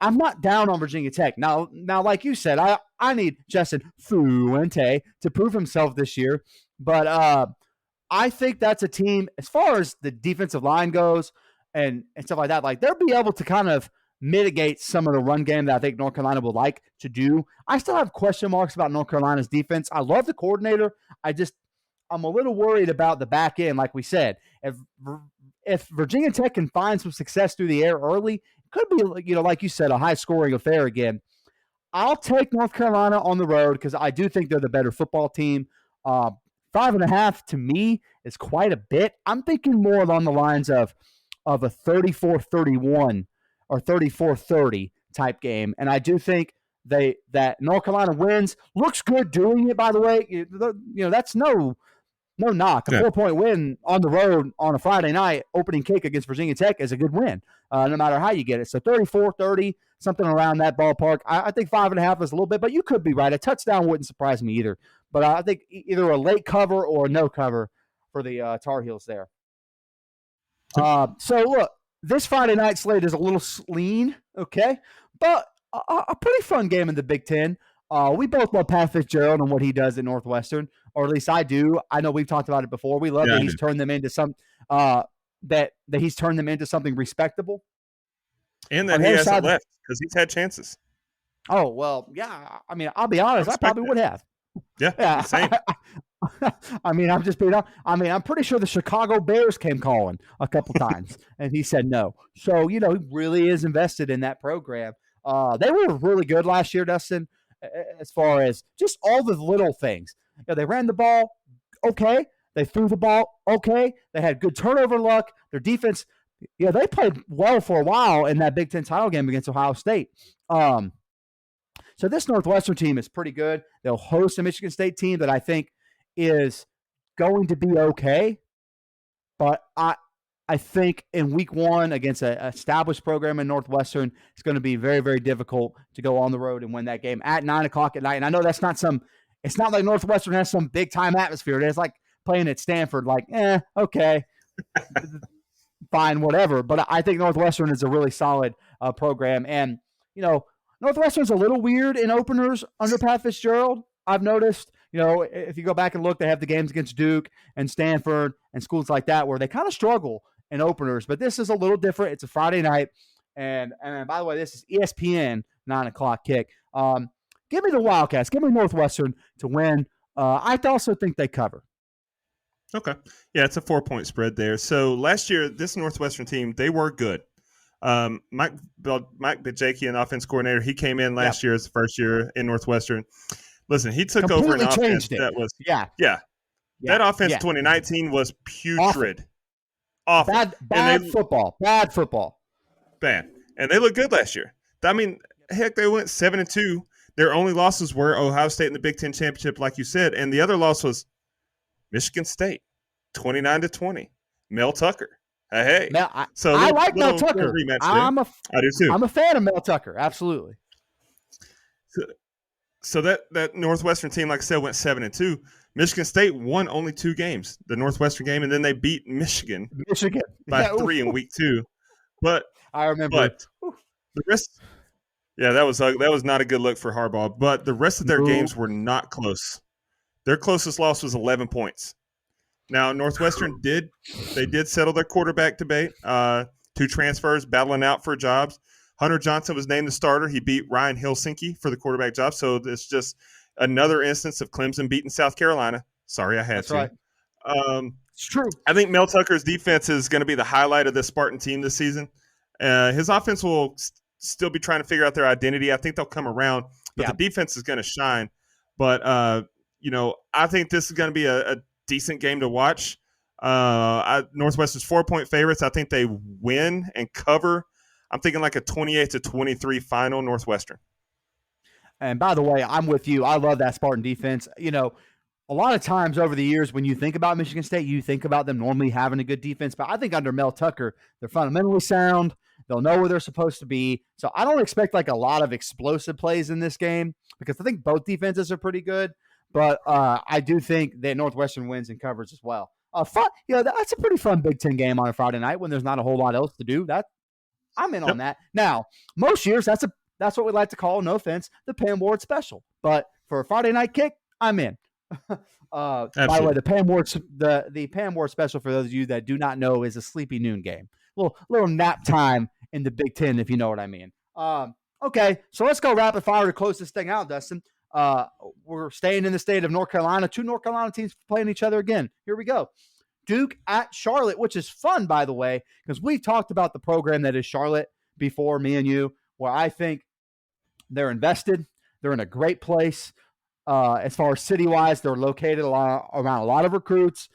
I'm not down on Virginia Tech. Now, like you said, I need Justin Fuente to prove himself this year. But I think that's a team, as far as the defensive line goes and stuff like that, like they'll be able to kind of mitigate some of the run game that I think North Carolina would like to do. I still have question marks about North Carolina's defense. I love the coordinator. I'm a little worried about the back end, like we said. If Virginia Tech can find some success through the air early, it could be, like you said, a high-scoring affair again. I'll take North Carolina on the road because I do think they're the better football team. 5.5 to me is quite a bit. I'm thinking more along the lines of a 34-31 or 34-30 type game, and I do think that North Carolina wins. Looks good doing it, by the way. That's no knock. A 4-point win on the road on a Friday night, opening kick against Virginia Tech is a good win, no matter how you get it. So 34-30, something around that ballpark. I think 5.5 is a little bit, but you could be right. A touchdown wouldn't surprise me either. But I think either a late cover or a no cover for the Tar Heels there. So look, this Friday night slate is a little lean, okay, but a pretty fun game in the Big Ten. We both love Pat Fitzgerald and what he does at Northwestern, or at least I do. I know we've talked about it before. We love that he's turned them into that he's turned them into something respectable. And that he hasn't left because he's had chances. Oh, well, yeah. I mean, I'll be honest, I probably would have. Yeah. Same. I mean, I'm just being honest. I mean, I'm pretty sure the Chicago Bears came calling a couple times, and he said no. So, he really is invested in that program. They were really good last year, Dustin, as far as just all the little things. They ran the ball okay. They threw the ball okay. They had good turnover luck. Their defense, they played well for a while in that Big Ten title game against Ohio State. So this Northwestern team is pretty good. They'll host a Michigan State team that I think is going to be okay. But I think in week one against an established program in Northwestern, it's going to be very, very difficult to go on the road and win that game at 9 o'clock at night. And I know it's not like Northwestern has some big time atmosphere. It's like playing at Stanford, like, okay, fine, whatever. But I think Northwestern is a really solid program. And, Northwestern's a little weird in openers under Pat Fitzgerald. I've noticed, if you go back and look, they have the games against Duke and Stanford and schools like that where they kind of struggle in openers. But this is a little different. It's a Friday night. And by the way, this is ESPN 9 o'clock kick. Give me the Wildcats. Give me Northwestern to win. I also think they cover. Okay. Yeah, it's a 4-point spread there. So last year, this Northwestern team, they were good. Mike Bajaki, an offense coordinator, he came in last year as the first year in Northwestern. Listen, he took over an offense that was that offense 2019 was putrid. Awful. Bad football. Bad. And they looked good last year. I mean, heck, they went 7-2. Their only losses were Ohio State in the Big Ten championship, like you said, and the other loss was Michigan State, 29-20. Mel Tucker. Hey. Now, I like Mel Tucker. I do too. I'm a fan of Mel Tucker. Absolutely. So that Northwestern team, like I said, went 7-2. Michigan State won only 2 games, the Northwestern game, and then they beat Michigan by 3 in week 2. But I remember. But the rest, that was not a good look for Harbaugh. But the rest of their games were not close. Their closest loss was 11 points. Now, Northwestern did settle their quarterback debate. 2 transfers battling out for jobs. Hunter Johnson was named the starter. He beat Ryan Helsinki for the quarterback job. So it's just another instance of Clemson beating South Carolina. Sorry, I had to. Right. It's true. I think Mel Tucker's defense is going to be the highlight of this Spartan team this season. His offense will still be trying to figure out their identity. I think they'll come around, but the defense is going to shine. But, I think this is going to be a decent game to watch. Northwestern's 4-point favorites. I think they win and cover. I'm thinking like a 28-23 final Northwestern. And by the way, I'm with you. I love that Spartan defense. A lot of times over the years when you think about Michigan State, you think about them normally having a good defense. But I think under Mel Tucker, they're fundamentally sound. They'll know where they're supposed to be. So I don't expect like a lot of explosive plays in this game because I think both defenses are pretty good. But I do think that Northwestern wins and covers as well. That's a pretty fun Big Ten game on a Friday night when there's not a whole lot else to do. I'm in on that. Now, most years that's what we like to call, no offense, the Pam Ward special. But for a Friday night kick, I'm in. By the way, the Pam Ward special, for those of you that do not know, is a sleepy noon game. Little nap time in the Big Ten, if you know what I mean. Okay, so let's go rapid fire to close this thing out, Dustin. We're staying in the state of North Carolina. 2 North Carolina teams playing each other again. Here we go. Duke at Charlotte, which is fun, by the way, because we've talked about the program that is Charlotte before, me and you, where I think they're invested. They're in a great place. As far as city-wise, they're located around a lot of recruits.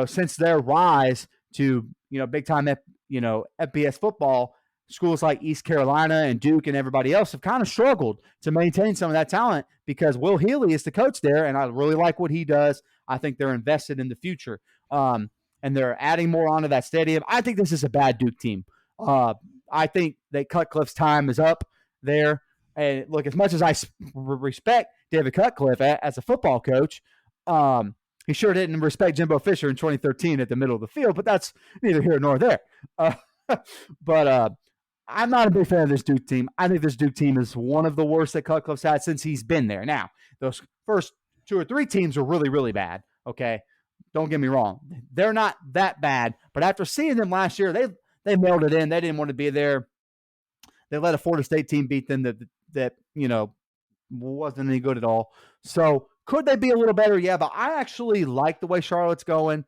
Since their rise to, big-time, FBS football, schools like East Carolina and Duke and everybody else have kind of struggled to maintain some of that talent because Will Healy is the coach there, and I really like what he does. I think they're invested in the future, and they're adding more onto that stadium. I think this is a bad Duke team. I think that Cutcliffe's time is up there. And look, as much as I respect David Cutcliffe as a football coach, He sure didn't respect Jimbo Fisher in 2013 at the middle of the field, but that's neither here nor there. But I'm not a big fan of this Duke team. I think this Duke team is one of the worst that Cutcliffe's had since he's been there. Now, those first 2 or 3 teams are really, really bad, okay? Don't get me wrong. They're not that bad, but after seeing them last year, they mailed it in. They didn't want to be there. They let a Florida State team beat them that wasn't any good at all. So could they be a little better? Yeah, but I actually like the way Charlotte's going.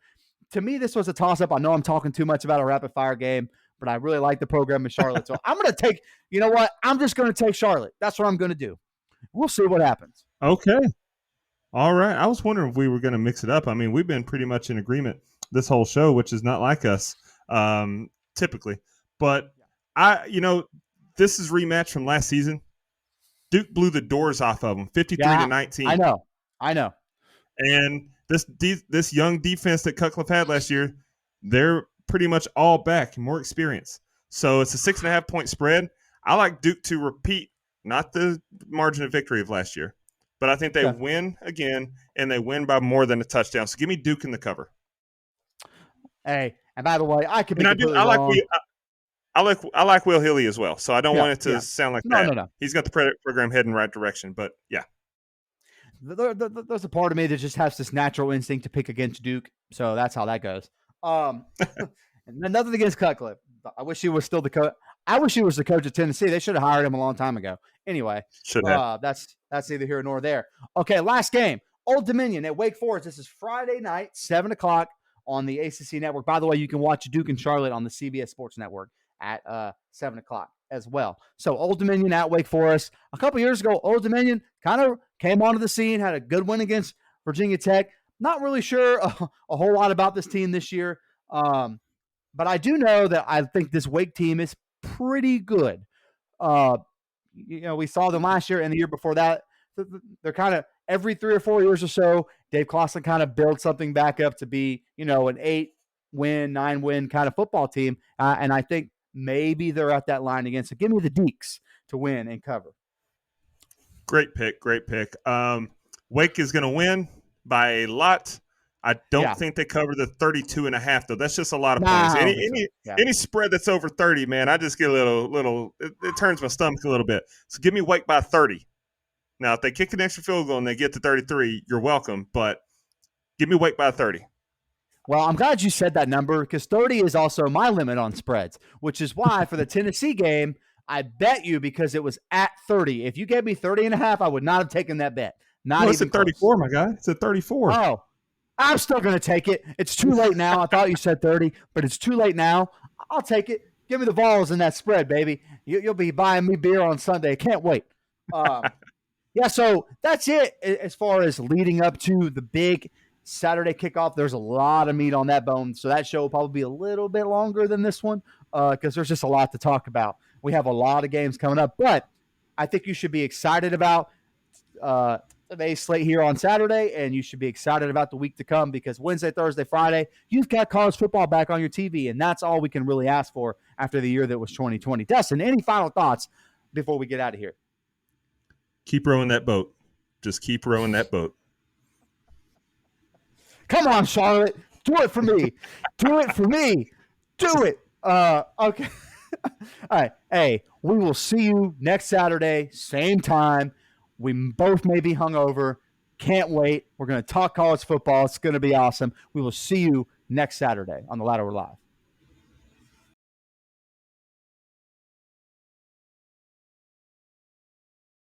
To me, this was a toss-up. I know I'm talking too much about a rapid-fire game, but I really like the program in Charlotte. So I'm going to take – you know what? I'm just going to take Charlotte. That's what I'm going to do. We'll see what happens. Okay. All right. I was wondering if we were going to mix it up. I mean, we've been pretty much in agreement this whole show, which is not like us typically. But this is rematch from last season. Duke blew the doors off of them, 53-19. I know. And this young defense that Cutcliffe had last year, they're pretty much all back, more experience. So it's a 6.5-point spread. I like Duke to repeat, not the margin of victory of last year, but I think they win again, and they win by more than a touchdown. So give me Duke in the cover. Hey, and by the way, I could be completely wrong. I like Will Hilly as well, so I don't want it to sound like that. No. He's got the program heading in the right direction, but yeah. There's a part of me that just has this natural instinct to pick against Duke, so that's how that goes. Nothing against Cutcliffe. I wish he was still the coach. I wish he was the coach of Tennessee. They should have hired him a long time ago. Anyway, that's neither here nor there. Okay, last game. Old Dominion at Wake Forest. This is Friday night, 7 o'clock on the ACC Network. By the way, you can watch Duke and Charlotte on the CBS Sports Network at 7 o'clock as well. So Old Dominion at Wake Forest. A couple years ago, Old Dominion kind of came onto the scene, had a good win against Virginia Tech. Not really sure a whole lot about this team this year, but I do know that I think this Wake team is pretty good. We saw them last year and the year before that. They're kind of every 3 or 4 years or so, Dave Clawson kind of builds something back up to be, an 8-win, 9-win kind of football team. And I think maybe they're at that line again. So give me the Deeks to win and cover. Great pick. Wake is going to win by a lot. I don't think they cover the 32.5 though. That's just a lot of points. Any spread that's over 30, man, I just get a little. It turns my stomach a little bit. So give me Wake by 30. Now, if they kick an extra field goal and they get to 33, you're welcome. But give me Wake by 30. Well, I'm glad you said that number because 30 is also my limit on spreads, which is why for the Tennessee game, I bet you because it was at 30. If you gave me 30.5, I would not have taken that bet. It's at 34, my guy. It's at 34. Oh, I'm still going to take it. It's too late now. I thought you said 30, but it's too late now. I'll take it. Give me the Vols in that spread, baby. You'll be buying me beer on Sunday. Can't wait. So that's it as far as leading up to the big Saturday kickoff. There's a lot of meat on that bone, so that show will probably be a little bit longer than this one because there's just a lot to talk about. We have a lot of games coming up, but I think you should be excited about the slate here on Saturday, and you should be excited about the week to come because Wednesday, Thursday, Friday, you've got college football back on your TV, and that's all we can really ask for after the year that was 2020. Dustin, any final thoughts before we get out of here? Keep rowing that boat. Just keep rowing that boat. Come on, Charlotte. Do it for me. Do it for me. Do it. Okay. All right. Hey, we will see you next Saturday, same time. We both may be hungover. Can't wait. We're going to talk college football. It's going to be awesome. We will see you next Saturday on the Lateral Live.